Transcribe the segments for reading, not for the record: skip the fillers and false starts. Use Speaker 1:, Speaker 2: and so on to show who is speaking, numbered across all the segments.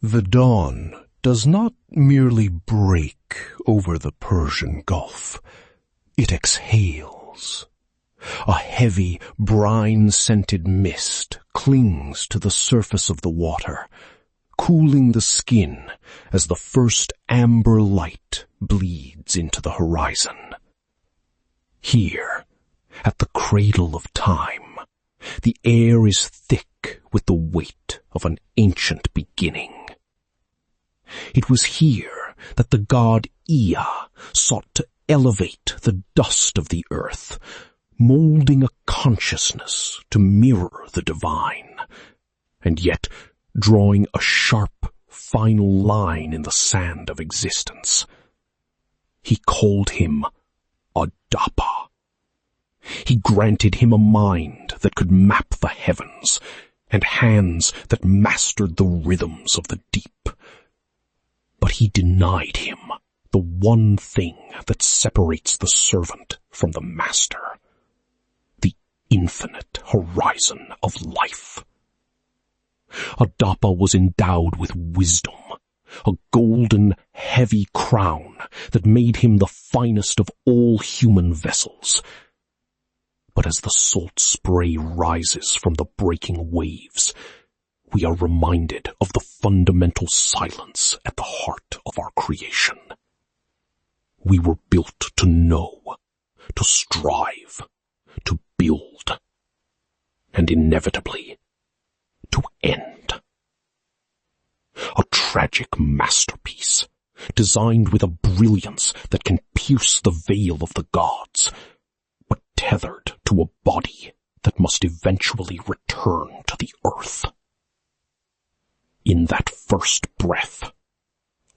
Speaker 1: The dawn does not merely break over the Persian Gulf. It exhales. A heavy, brine-scented mist clings to the surface of the water, cooling the skin as the first amber light bleeds into the horizon. Here, at the cradle of time, the air is thick with the weight of an ancient beginning. It was here that the god Ea sought to elevate the dust of the earth, molding a consciousness to mirror the divine, and yet drawing a sharp, final line in the sand of existence. He called him Adapa. He granted him a mind that could map the heavens, and hands that mastered the rhythms of the deep. But he denied him the one thing that separates the servant from the master, the infinite horizon of life. Adapa was endowed with wisdom, a golden, heavy crown that made him the finest of all human vessels. But as the salt spray rises from the breaking waves, we are reminded of the fundamental silence at the heart of our creation. We were built to know, to strive, to build, and inevitably, to end. A tragic masterpiece, designed with a brilliance that can pierce the veil of the gods, but tethered to a body that must eventually return to the earth. In that first breath,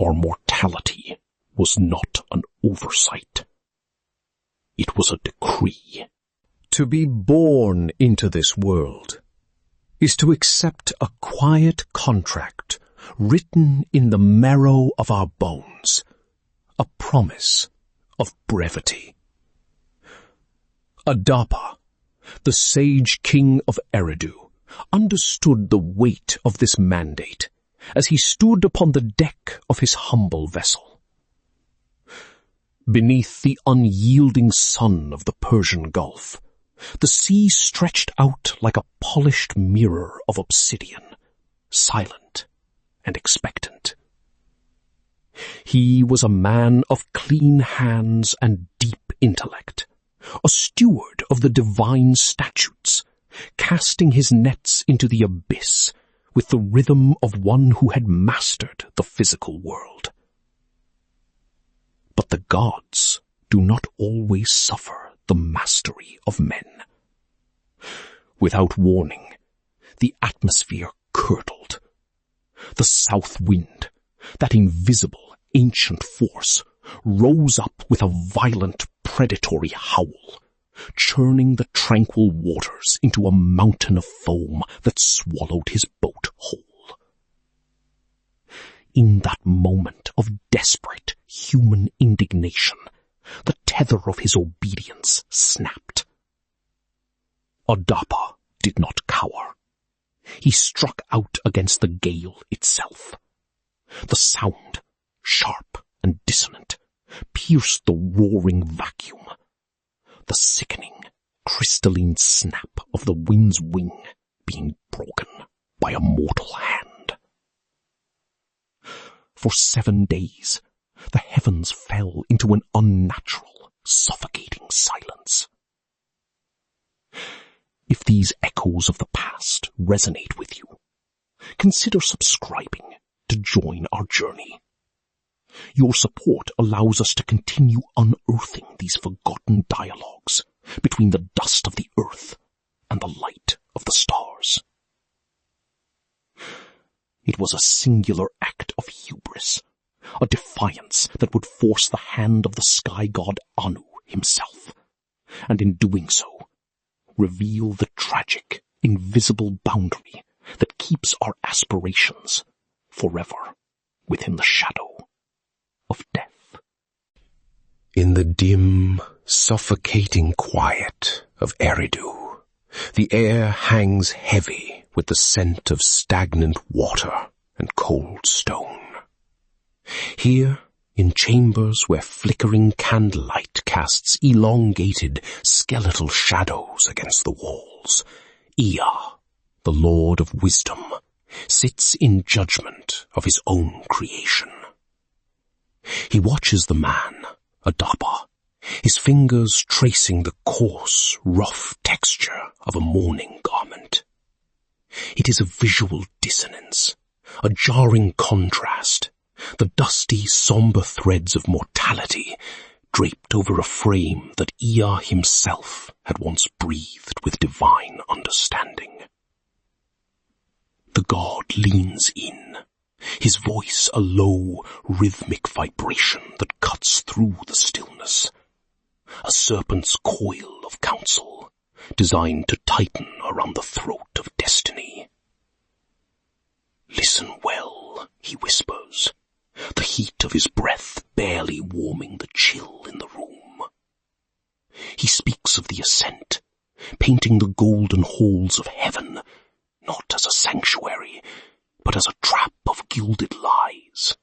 Speaker 1: our mortality was not an oversight. It was a decree. To be born into this world is to accept a quiet contract written in the marrow of our bones, a promise of brevity. Adapa, the sage king of Eridu, understood the weight of this mandate as he stood upon the deck of his humble vessel. Beneath the unyielding sun of the Persian Gulf, the sea stretched out like a polished mirror of obsidian, silent and expectant. He was a man of clean hands and deep intellect, a steward of the divine statutes, casting his nets into the abyss with the rhythm of one who had mastered the physical world. But the gods do not always suffer the mastery of men. Without warning, the atmosphere curdled. The south wind, that invisible ancient force, rose up with a violent predatory howl, churning the tranquil waters into a mountain of foam that swallowed his boat whole. In that moment of desperate human indignation, the tether of his obedience snapped. Adapa did not cower. He struck out against the gale itself. The sound, sharp and dissonant, pierced the roaring vacuum. The sickening, crystalline snap of the wind's wing being broken by a mortal hand. For 7 days, the heavens fell into an unnatural, suffocating silence. If these echoes of the past resonate with you, consider subscribing to join our journey. Your support allows us to continue unearthing these forgotten dialogues between the dust of the earth and the light of the stars. It was a singular act of hubris, a defiance that would force the hand of the sky god Anu himself, and in doing so, reveal the tragic, invisible boundary that keeps our aspirations forever within the shadow of death. In the dim, suffocating quiet of Eridu, the air hangs heavy with the scent of stagnant water and cold stone. Here, in chambers where flickering candlelight casts elongated, skeletal shadows against the walls, Ea, the Lord of Wisdom, sits in judgment of his own creation. He watches the man, Adapa, his fingers tracing the coarse, rough texture of a mourning garment. It is a visual dissonance, a jarring contrast, the dusty, somber threads of mortality draped over a frame that Ea himself had once breathed with divine understanding. The god leans in, his voice a low, rhythmic vibration that cuts through the stillness. A serpent's coil of counsel, designed to tighten around the throat of destiny. "Listen well," he whispers, the heat of his breath barely warming the chill in the room. He speaks of the ascent, painting the golden halls of heaven, not as a sanctuary, but as a trap of gilded lies.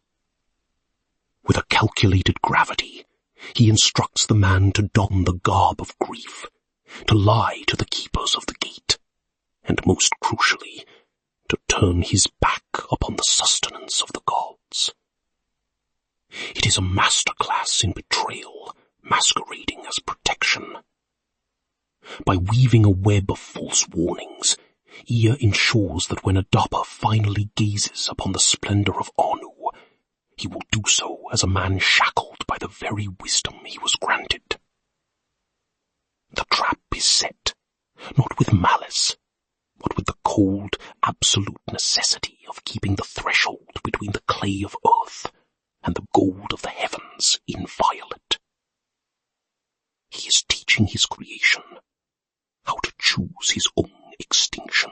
Speaker 1: With a calculated gravity, he instructs the man to don the garb of grief, to lie to the keepers of the gate, and most crucially, to turn his back upon the sustenance of the gods. It is a masterclass in betrayal, masquerading as protection. By weaving a web of false warnings, Ea ensures that when Adapa finally gazes upon the splendor of Anu, he will do so as a man shackled by the very wisdom he was granted. The trap is set, not with malice, but with the cold, absolute necessity of keeping the threshold between the clay of earth and the gold of the heavens inviolate. He is teaching his creation how to choose his own extinction.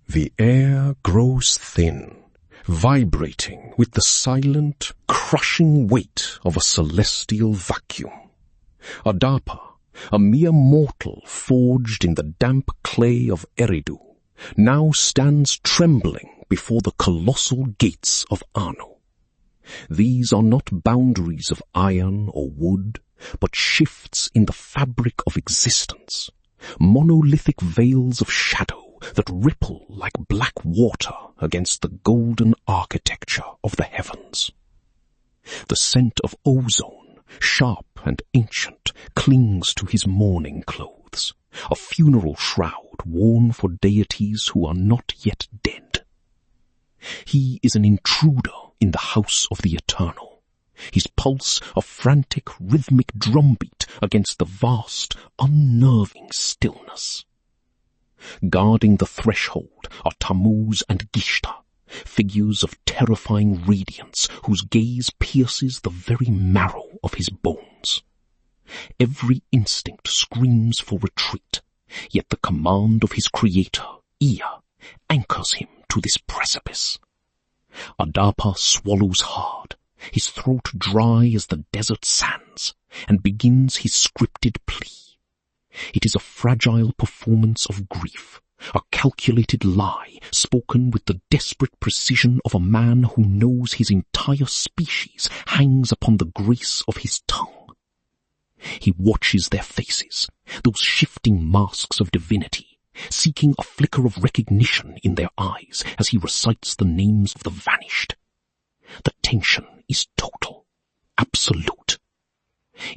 Speaker 2: The air grows thin, vibrating with the silent, crushing weight of a celestial vacuum. Adapa, a mere mortal forged in the damp clay of Eridu, now stands trembling before the colossal gates of Anu. These are not boundaries of iron or wood, but shifts in the fabric of existence, monolithic veils of shadow that ripple like black water against the golden architecture of the heavens. The scent of ozone, sharp and ancient, clings to his mourning clothes, a funeral shroud worn for deities who are not yet dead. He is an intruder in the house of the eternal, his pulse a frantic, rhythmic drumbeat against the vast, unnerving stillness. Guarding the threshold are Tammuz and Gishta, figures of terrifying radiance whose gaze pierces the very marrow of his bones. Every instinct screams for retreat, yet the command of his creator, Ea, anchors him to this precipice. Adapa swallows hard, his throat dry as the desert sands, and begins his scripted plea. It is a fragile performance of grief, a calculated lie spoken with the desperate precision of a man who knows his entire species hangs upon the grace of his tongue. He watches their faces, those shifting masks of divinity, seeking a flicker of recognition in their eyes as he recites the names of the vanished. The tension is total, absolute.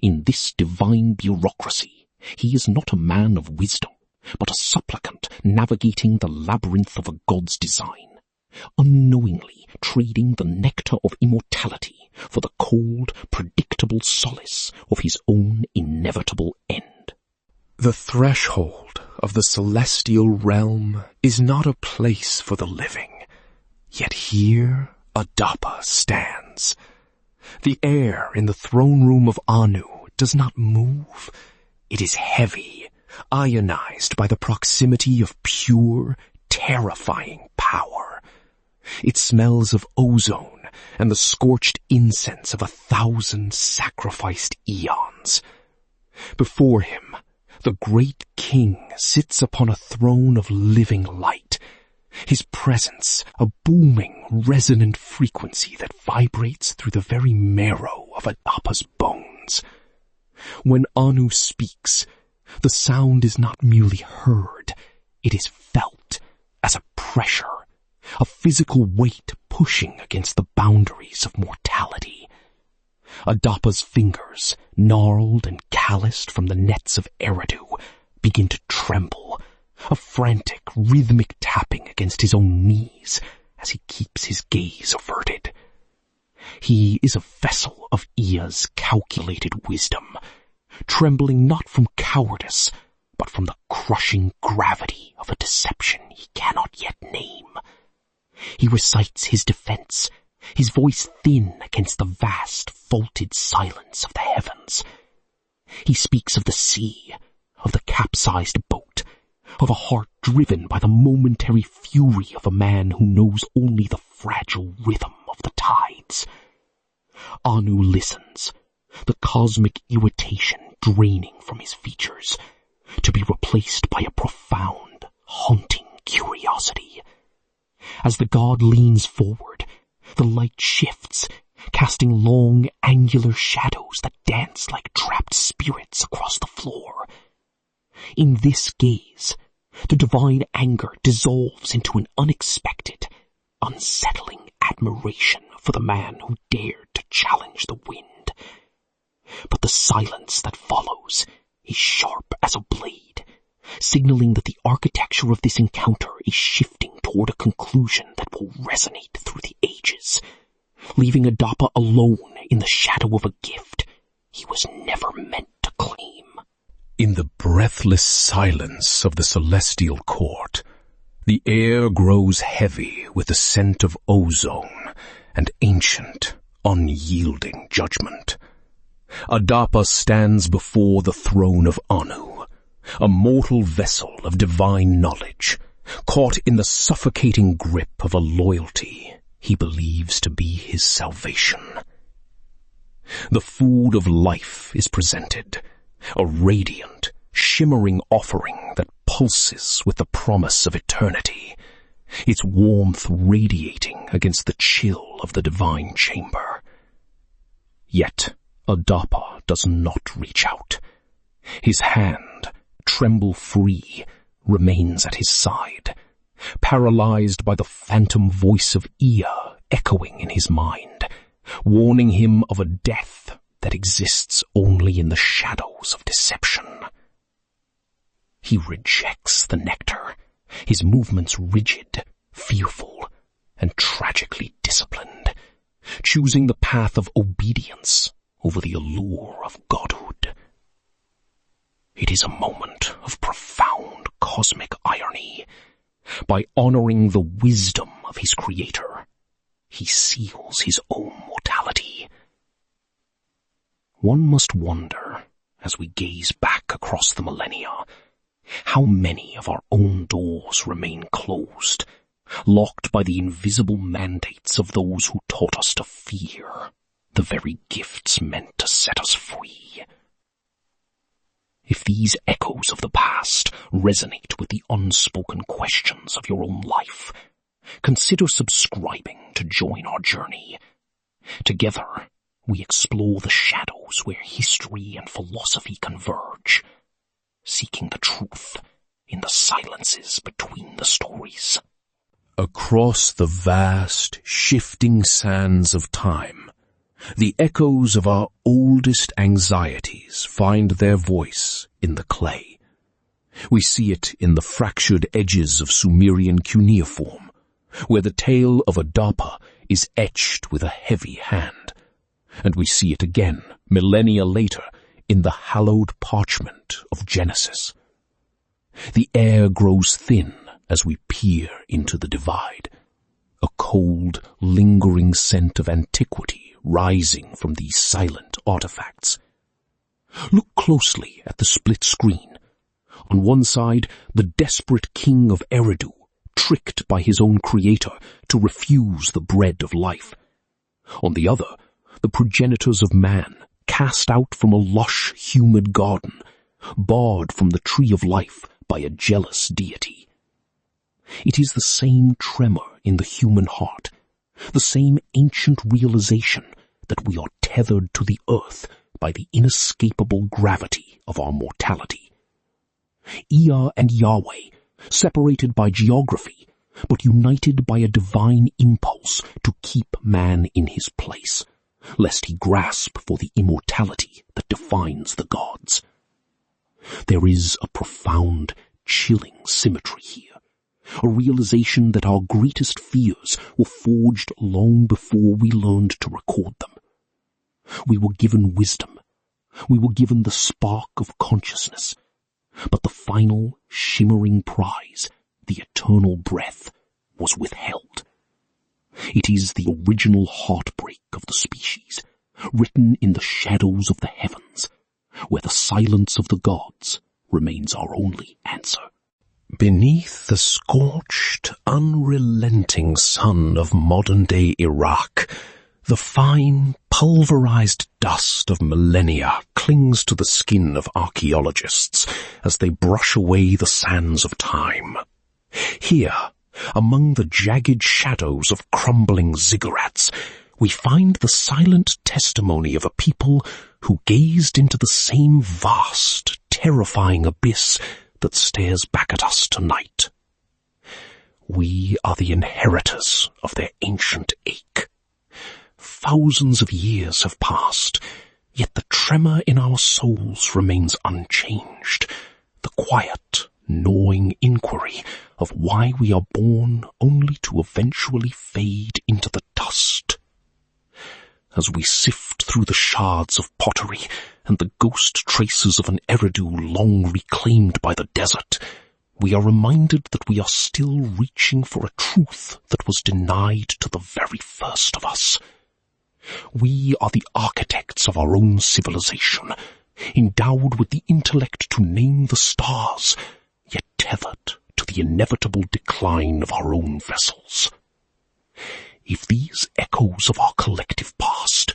Speaker 2: In this divine bureaucracy, he is not a man of wisdom, but a supplicant navigating the labyrinth of a god's design, unknowingly trading the nectar of immortality for the cold, predictable solace of his own inevitable end. The threshold of the celestial realm is not a place for the living, yet here Adapa stands. The air in the throne room of Anu does not move. It is heavy, ionized by the proximity of pure, terrifying power. It smells of ozone and the scorched incense of 1,000 sacrificed eons. Before him, the great king sits upon a throne of living light,
Speaker 1: His presence, a booming, resonant frequency that vibrates through the very marrow of Adapa's bones. When Anu speaks, the sound is not merely heard, it is felt as a pressure, a physical weight pushing against the boundaries of mortality. Adapa's fingers, gnarled and calloused from the nets of Eridu, begin to tremble, a frantic, rhythmic tapping against his own knees as he keeps his gaze averted. He is a vessel of Ea's calculated wisdom, trembling not from cowardice, but from the crushing gravity of a deception he cannot yet name. He recites his defense, his voice thin against the vast, vaulted silence of the heavens. He speaks of the sea, of the capsized boat, of a heart driven by the momentary fury of a man who knows only the fragile rhythm of the tides. Anu listens, the cosmic irritation draining from his features, to be replaced by a profound, haunting curiosity. As the god leans forward, the light shifts, casting long, angular shadows that dance like trapped spirits across the floor. In this gaze, the divine anger dissolves into an unexpected, unsettling admiration for the man who dared to challenge the wind. But the silence that follows is sharp as a blade, signaling that the architecture of this encounter is shifting toward a conclusion that will resonate through the ages, leaving Adapa alone in the shadow of a gift he was never meant to claim.
Speaker 2: In the breathless silence of the celestial court, the air grows heavy with the scent of ozone and ancient, unyielding judgment. Adapa stands before the throne of Anu, a mortal vessel of divine knowledge, caught in the suffocating grip of a loyalty he believes to be his salvation. The food of life is presented, a radiant, shimmering offering that pulses with the promise of eternity, its warmth radiating against the chill of the divine chamber. Yet Adapa does not reach out. His hand, tremble-free, remains at his side, paralyzed by the phantom voice of Ea echoing in his mind, warning him of a death that exists only in the shadows of deception. He rejects the nectar, his movements rigid, fearful, and tragically disciplined, choosing the path of obedience over the allure of godhood. It is a moment of profound cosmic irony. By honoring the wisdom of his creator, he seals his own mortality. One must wonder, as we gaze back across the millennia, how many of our own doors remain closed, locked by the invisible mandates of those who taught us to fear the very gifts meant to set us free. If these echoes of the past resonate with the unspoken questions of your own life, consider subscribing to join our journey. Together, we explore the shadows where history and philosophy converge, seeking the truth in the silences between the stories. Across the vast, shifting sands of time, the echoes of our oldest anxieties find their voice in the clay. We see it in the fractured edges of Sumerian cuneiform, where the tale of Adapa is etched with a heavy hand. And we see it again, millennia later, in the hallowed parchment of Genesis. The air grows thin as we peer into the divide, a cold, lingering scent of antiquity rising from these silent artifacts. Look closely at the split screen. On one side, the desperate king of Eridu, tricked by his own creator to refuse the bread of life. On the other, the progenitors of man, cast out from a lush, humid garden, barred from the tree of life by a jealous deity.
Speaker 1: It is the same tremor in the human heart, the same ancient realization that we are tethered to the earth by the inescapable gravity of our mortality. Ea and Yahweh, separated by geography, but united by a divine impulse to keep man in his place, lest he grasp for the immortality that defines the gods. There is a profound, chilling symmetry here, a realization that our greatest fears were forged long before we learned to record them. We were given wisdom, we were given the spark of consciousness, but the final, shimmering prize, the eternal breath, was withheld. It is the original heartbreak of the species, written in the shadows of the heavens, where the silence of the gods remains our only answer.
Speaker 2: Beneath the scorched, unrelenting sun of modern-day Iraq, the fine, pulverized dust of millennia clings to the skin of archaeologists as they brush away the sands of time. Here, among the jagged shadows of crumbling ziggurats, we find the silent testimony of a people who gazed into the same vast, terrifying abyss that stares back at us tonight. We are the inheritors of their ancient ache. Thousands of years have passed, yet the tremor in our souls remains unchanged, the quiet, gnawing inquiry of why we are born only to eventually fade into the dust. As we sift through the shards of pottery and the ghost traces of an Eridu long reclaimed by the desert, we are reminded that we are still reaching for a truth that was denied to the very first of us. We are the architects of our own civilization, endowed with the intellect to name the stars, yet tethered to the inevitable decline of our own vessels. If these echoes of our collective past,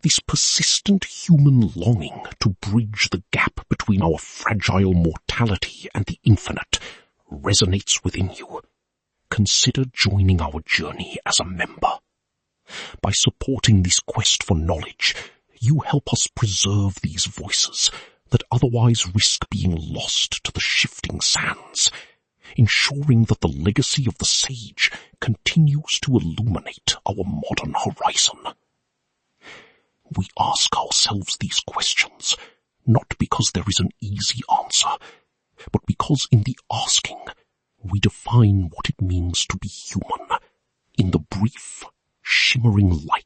Speaker 2: this persistent human longing to bridge the gap between our fragile mortality and the infinite, resonates within you, consider joining our journey as a member. By supporting this quest for knowledge, you help us preserve these voices that otherwise risk being lost to the shifting sands, ensuring that the legacy of the sage continues to illuminate our modern horizon. We ask ourselves these questions, not because there is an easy answer, but because in the asking, we define what it means to be human in the brief, shimmering light